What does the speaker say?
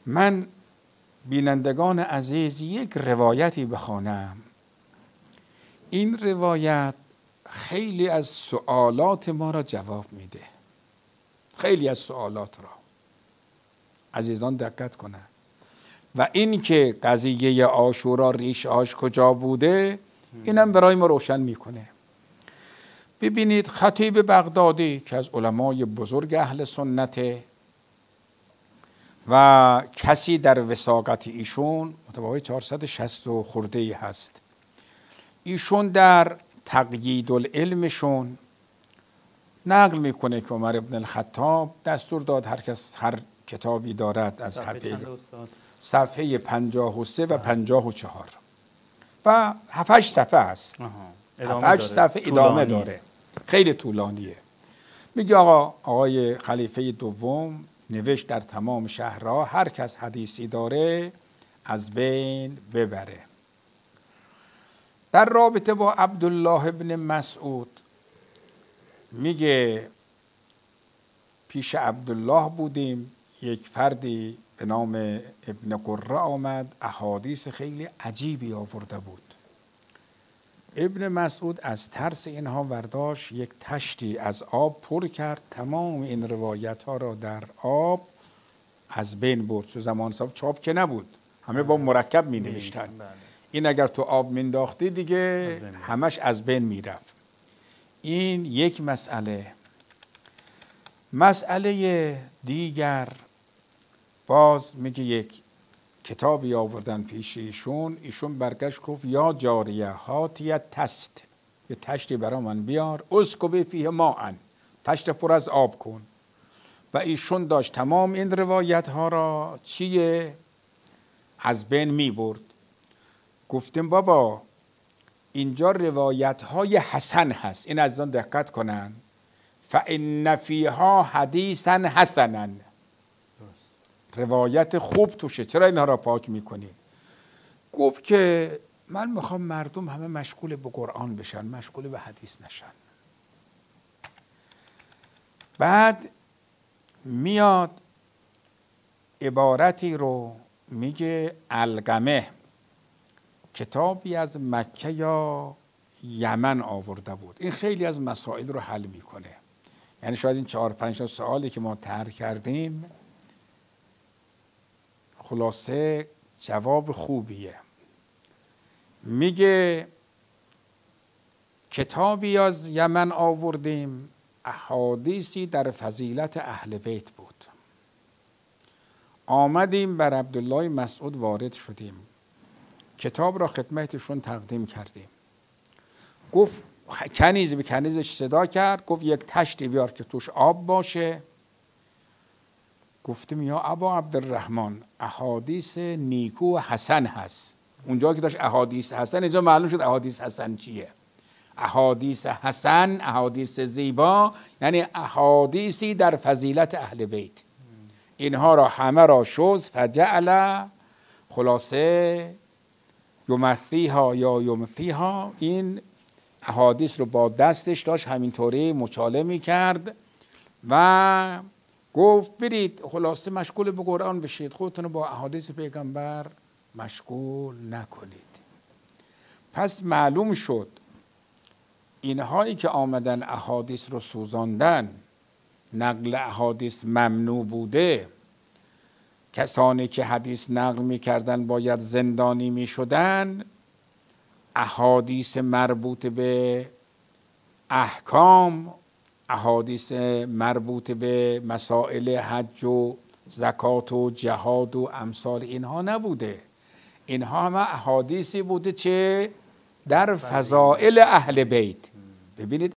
من بینندگان عزیز یک روایتی بخوانم. این روایت خیلی از سوالات ما را جواب میده، خیلی از سوالات را. عزیزان دقت کنند. و این که قضیه عاشورا ریشه‌اش کجا بوده اینم برای ما روشن میکنه. ببینید خطیب بغدادی که از علمای بزرگ اهل سنته و کسی در وثاقت ایشون متوای 460 خورده هست، ایشون در تقیید العلمشون نقل میکنه که عمر ابن الخطاب دستور داد هر کس هر کتابی دارد از صفحه 53 و 54 و 7-8 صفحه است، 7-8 صفحه ادامه داره، خیلی طولانیه. میگه آقای خلیفه دوم نوشت در تمام شهرها هر کس حدیثی داره از بین ببره. در رابطه با عبدالله ابن مسعود میگه پیش عبدالله بودیم، یک فردی به نام ابن قره آمد، احادیث خیلی عجیبی آورده بود. ابن مسعود از ترس اینها ورداشت یک تشتی از آب پر کرد، تمام این روایت ها را در آب از بین برد. چون زمان صاحب چاپ که نبود، همه با مرکب می نوشتن. این اگر تو آب مینداختی دیگه همش از بین میرفت. این یک مسئله. مسئله دیگر باز میگه یک کتابی آوردن پیش ایشون برگشت گفت یا جاریه هاتیت تست، یه تشتی برا من بیار، اسکبه فیه ماء، تشت پر از آب کن. و ایشون داشت تمام این روایت ها را از بین می برد. گفتیم بابا اینجا روایت های حسن هست، این از آن دقت کنن. فإن فیها حدیثا حسنا، روایت خوب توشه، چرا اینها را پاک میکنی؟ گفت که من میخوام مردم همه مشغول به قرآن بشن، مشغول به حدیث نشن. بعد میاد عبارتی رو میگه علقمه کتابی از مکه یا یمن آورده بود. این خیلی از مسائل رو حل میکنه. یعنی شاید این 4-5 سوالی که ما طرح کردیم خلاصه جواب خوبیه. میگه کتابی از یمن آوردیم، احادیثی در فضیلت اهل بیت بود. آمدیم بر عبدالله مسعود وارد شدیم، کتاب را خدمتشون تقدیم کردیم. گفت کنیز به کنیزش صدا کرد، گفت یک تشتی بیار که توش آب باشه. گفتیم یا ابا عبدالرحمن احادیث نیکو و حسن هست. اونجا که داشت احادیث حسن، اینجا معلوم شد احادیث حسن چیه. احادیث حسن، احادیث زیبا، یعنی احادیثی در فضیلت اهل بیت. اینها را همه را شوز فجعل خلاصه یمثیها یا یمثیها، این احادیث رو با دستش داشت همینطوری مچاله می کرد و گفت برید خلاصه مشغول به قرآن بشید، خودتون رو با احادیث پیغمبر مشغول نکنید. پس معلوم شد اینهایی که آمدن احادیث رو سوزاندن، نقل احادیث ممنوع بوده، کسانی که حدیث نقل می کردن باید زندانی می شدن. احادیث مربوط به احکام، احادیث مربوط به مسائل حج و زکات و جهاد و امثال اینها نبوده. اینها همه احادیثی بوده چه در فضائل اهل بیت. ببینید